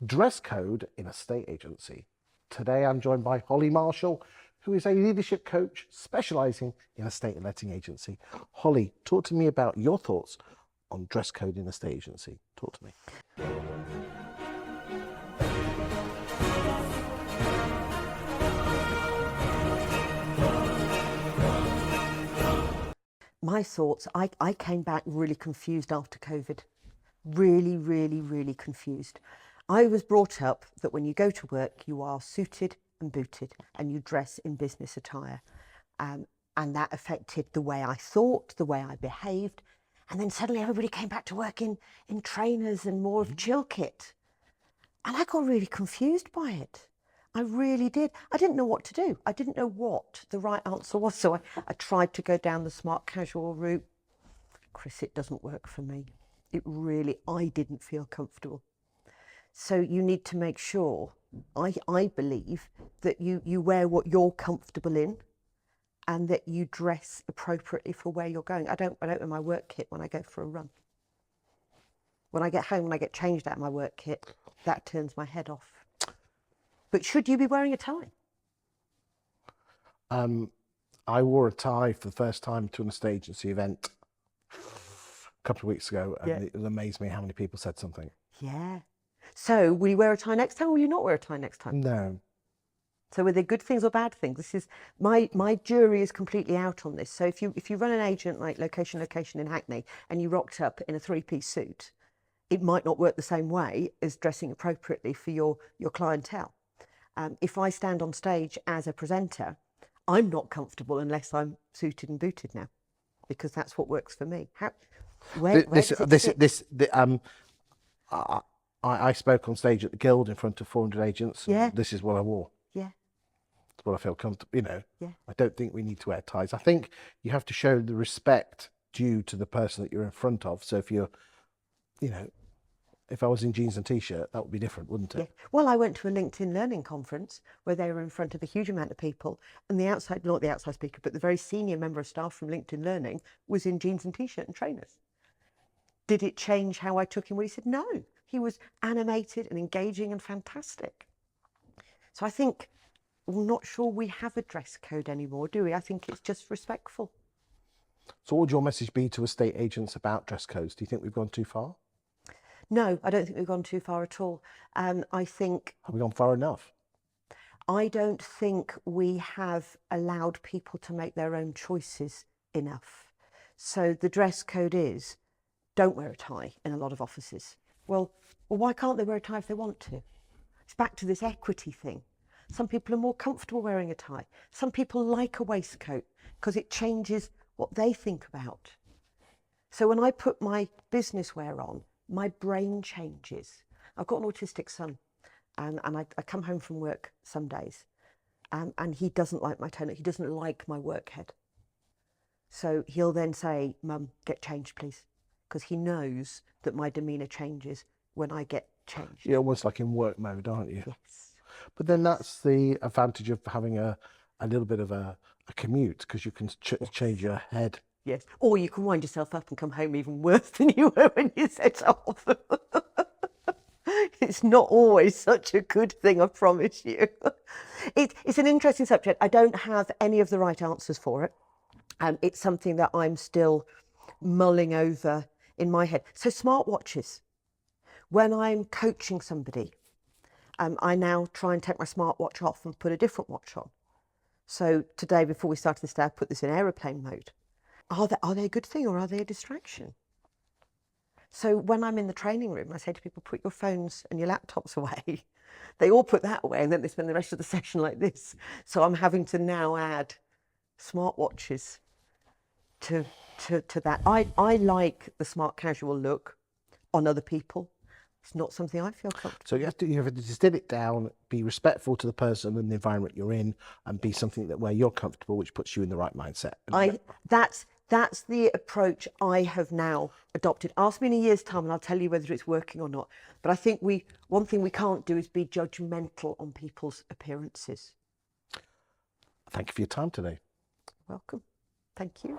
Dress code in a state agency. Today I'm joined by Holly Marshall, who is a leadership coach specialising in a state and letting agency. Holly, talk to me about your thoughts on dress code in a state agency. Talk to me. My thoughts, I came back really confused after COVID. Really confused. I was brought up that when you go to work, you are suited and booted and you dress in business attire. And that affected the way I thought, the way I behaved. And then suddenly everybody came back to work in trainers and more of chill kit. And I got really confused by it. I really did. I didn't know what to do. I didn't know what the right answer was. So I tried to go down the smart casual route. Chris, it doesn't work for me. I didn't feel comfortable. So you need to make sure, I believe, that you wear what you're comfortable in and that you dress appropriately for where you're going. I don't wear my work kit when I go for a run. When I get home and I get changed out of my work kit, that turns my head off. But should you be wearing a tie? I wore a tie for the first time to an estate agency event a couple of weeks ago, and it amazed me how many people said something. Yeah. So will you wear a tie next time or will you not wear a tie next time? No. So were they good things or bad things? This is my jury is completely out on this. So if you run an agent like location in Hackney and you rocked up in a three-piece suit, it might not work the same way as dressing appropriately for your clientele. If I stand on stage as a presenter, I'm not comfortable unless I'm suited and booted now, because that's what works for me. I spoke on stage at the Guild in front of 400 agents. Yeah. This is what I wore. Yeah. It's what I feel comfortable. You know. Yeah. I don't think we need to wear ties. I think you have to show the respect due to the person that you're in front of. So if you're, if I was in jeans and t-shirt, that would be different, wouldn't it? Yeah. Well, I went to a LinkedIn learning conference where they were in front of a huge amount of people, and not the outside speaker, but the very senior member of staff from LinkedIn Learning was in jeans and t-shirt and trainers. Did it change how I took him? Well, he said no. He was animated and engaging and fantastic. So I think we're not sure we have a dress code anymore, do we? I think it's just respectful. So what would your message be to estate agents about dress codes? Do you think we've gone too far? No, I don't think we've gone too far at all. I think... Have we gone far enough? I don't think we have allowed people to make their own choices enough. So the dress code is, don't wear a tie in a lot of offices. Well, why can't they wear a tie if they want to? It's back to this equity thing. Some people are more comfortable wearing a tie. Some people like a waistcoat because it changes what they think about. So when I put my business wear on, my brain changes. I've got an autistic son, and I come home from work some days, and he doesn't like my tone. He doesn't like my work head. So he'll then say, "Mum, get changed, please," because he knows that my demeanour changes when I get changed. You're almost like in work mode, aren't you? Yes. But then that's the advantage of having a little bit of a commute, because you can change your head. Yes. Or you can wind yourself up and come home even worse than you were when you set off. It's not always such a good thing, I promise you. It's an interesting subject. I don't have any of the right answers for it. It's something that I'm still mulling over in my head. So smartwatches. When I'm coaching somebody, I now try and take my smartwatch off and put a different watch on. So today, before we started this day, I put this in aeroplane mode. Are they a good thing or are they a distraction? So when I'm in the training room, I say to people, put your phones and your laptops away. They all put that away and then they spend the rest of the session like this. So I'm having to now add smartwatches to that. I like the smart casual look on other people. It's not something I feel comfortable. So you have to distill it down, be respectful to the person and the environment you're in, and be something that where you're comfortable, which puts you in the right mindset. That's the approach I have now adopted. Ask me in a year's time and I'll tell you whether it's working or not. But I think one thing we can't do is be judgmental on people's appearances. Thank you for your time today. Welcome. Thank you.